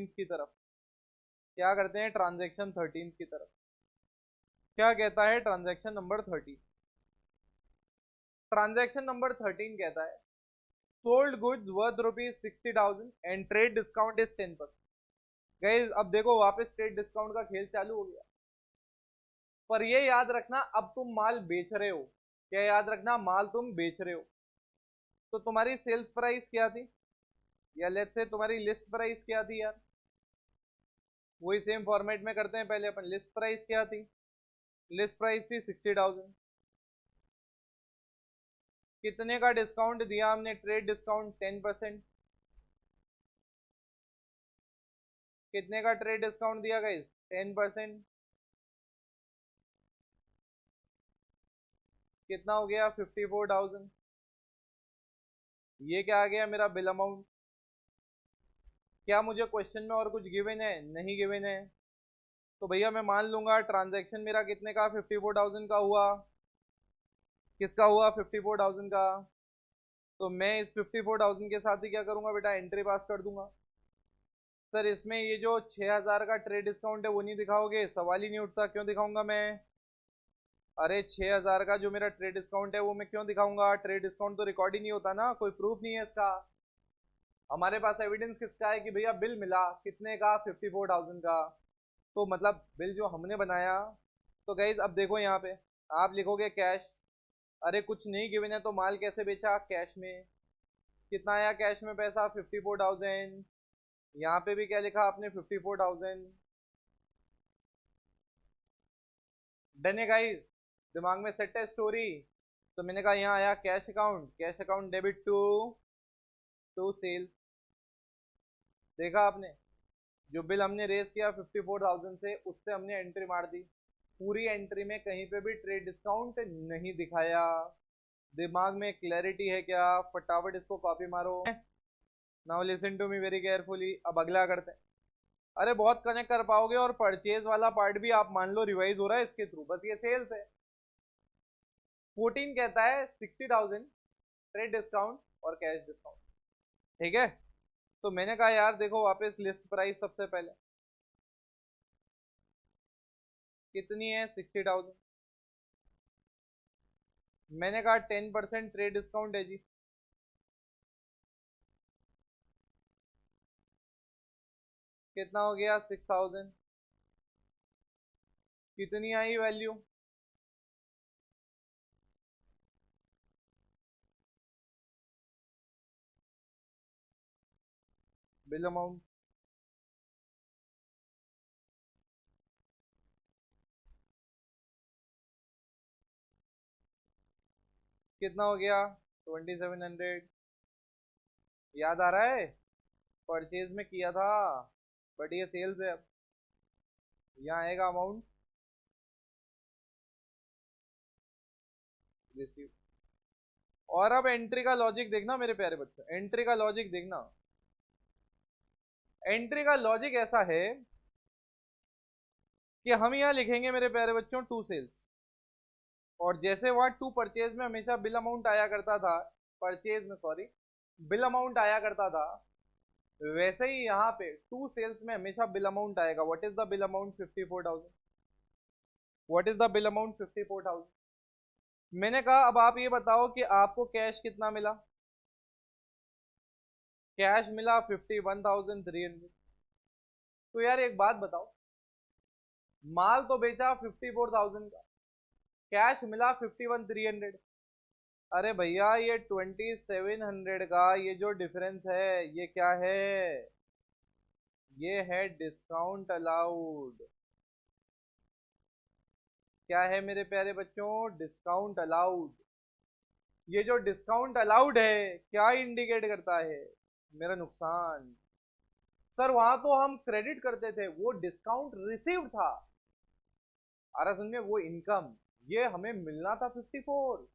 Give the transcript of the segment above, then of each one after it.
13 की तरफ। क्या करते हैं, ट्रांजैक्शन 13 की तरफ। क्या कहता है ट्रांजैक्शन नंबर 13? ट्रांजैक्शन नंबर 13 कहता है sold goods worth ₹60,000 and trade discount is 10%। Guys अब देखो वापस ट्रेड डिस्काउंट का खेल चालू हो गया। पर ये याद रखना अब तुम माल बेच रहे हो। क्या याद रखना, माल तुम बेच रहे हो। तो तुम्हारी सेल्स प्राइस क्या थी, या लेट्स से तुम्हारी लिस्ट प्राइस क्या थी यार। वही सेम फॉर्मेट में करते हैं, पहले अपन लिस्ट प्राइस क्या थी। लिस्ट प्राइस थी 60,000। कितने का डिस्काउंट दिया हमने, ट्रेड डिस्काउंट 10%। कितने का ट्रेड डिस्काउंट दिया गाइस, 10%। कितना हो गया, 54,000। ये क्या आ गया मेरा बिल अमाउंट। क्या मुझे क्वेश्चन में और कुछ गिवन है, नहीं गिवन है। तो भैया मैं मान लूंगा ट्रांजैक्शन मेरा कितने का, 54,000 का हुआ। किसका हुआ, 54,000 का। तो मैं इस 54,000 के साथ ही क्या करूंगा बेटा, एंट्री पास कर दूंगा। सर इसमें ये जो 6,000 का ट्रेड डिस्काउंट है वो नहीं दिखाओगे, सवाल ही नहीं उठता, क्यों दिखाऊंगा मैं। अरे 6,000 का जो मेरा ट्रेड डिस्काउंट है वो मैं क्यों दिखाऊंगा, ट्रेड डिस्काउंट तो रिकॉर्ड ही नहीं होता ना, कोई प्रूफ नहीं है इसका। हमारे पास एविडेंस किसका है कि भैया बिल मिला कितने का, 54,000 का। तो मतलब बिल जो हमने बनाया। तो गाइज अब देखो यहाँ पे आप लिखोगे कैश। अरे कुछ नहीं गिवन है तो माल कैसे बेचा, कैश में। कितना आया कैश में पैसा, 54,000। यहाँ पे भी क्या लिखा आपने, 54,000। डन है गाइज, दिमाग में सेट है स्टोरी। तो मैंने कहा यहाँ आया cash account, cash account debit to to sales. देखा आपने, जो बिल हमने रेस किया 54,000 से, उससे हमने एंट्री मार दी। पूरी एंट्री में कहीं पे भी ट्रेड डिस्काउंट नहीं दिखाया। दिमाग में क्लैरिटी है क्या, फटाफट इसको कॉपी मारो। Now listen to me very carefully, अब अगला करते हैं। अरे बहुत कनेक्ट कर पाओगे, और परचेज वाला पार्ट भी आप मान लो रिवाइज हो रहा है इसके थ्रू, बस ये सेल्स है। 14 कहता है 60,000 ट्रेड डिस्काउंट और कैश डिस्काउंट। ठीक है, तो मैंने कहा यार देखो वापस लिस्ट प्राइस सबसे पहले कितनी है, 60,000। मैंने कहा 10% ट्रेड डिस्काउंट है जी। कितना हो गया, 6,000। कितनी आई वैल्यू, बिल अमाउंट। कितना हो गया, 2,700। याद आ रहा है, परचेज में किया था, बट ये सेल्स है। अब यहाँ आएगा अमाउंट रिसीव। और अब एंट्री का लॉजिक देखना मेरे प्यारे बच्चों, एंट्री का लॉजिक देखना। एंट्री का लॉजिक ऐसा है कि हम यहाँ लिखेंगे मेरे प्यारे बच्चों टू सेल्स। और जैसे वहां टू परचेज में हमेशा बिल अमाउंट आया करता था, परचेज में सॉरी बिल अमाउंट आया करता था, वैसे ही यहाँ पे टू सेल्स में हमेशा बिल अमाउंट आएगा। What is the bill amount, 54,000। What is the bill amount, 54,000। मैंने कहा अब आप ये बताओ कि आपको कैश कितना मिला। कैश मिला 51,300। तो यार एक बात बताओ, माल तो बेचा 54,000 का, कैश मिला 51,300। अरे भैया ये 2,700 का ये जो डिफरेंस है ये क्या है, ये है डिस्काउंट अलाउड। क्या है मेरे प्यारे बच्चों, डिस्काउंट अलाउड। ये जो डिस्काउंट अलाउड है क्या इंडिकेट करता है, मेरा नुकसान। सर वहां तो हम क्रेडिट करते थे, वो डिस्काउंट रिसीव था। आ रहा समझे, वो इनकम, ये हमें मिलना था 54,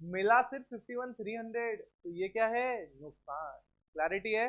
मिला सिर्फ 51,300, तो ये क्या है, नुकसान। क्लैरिटी है।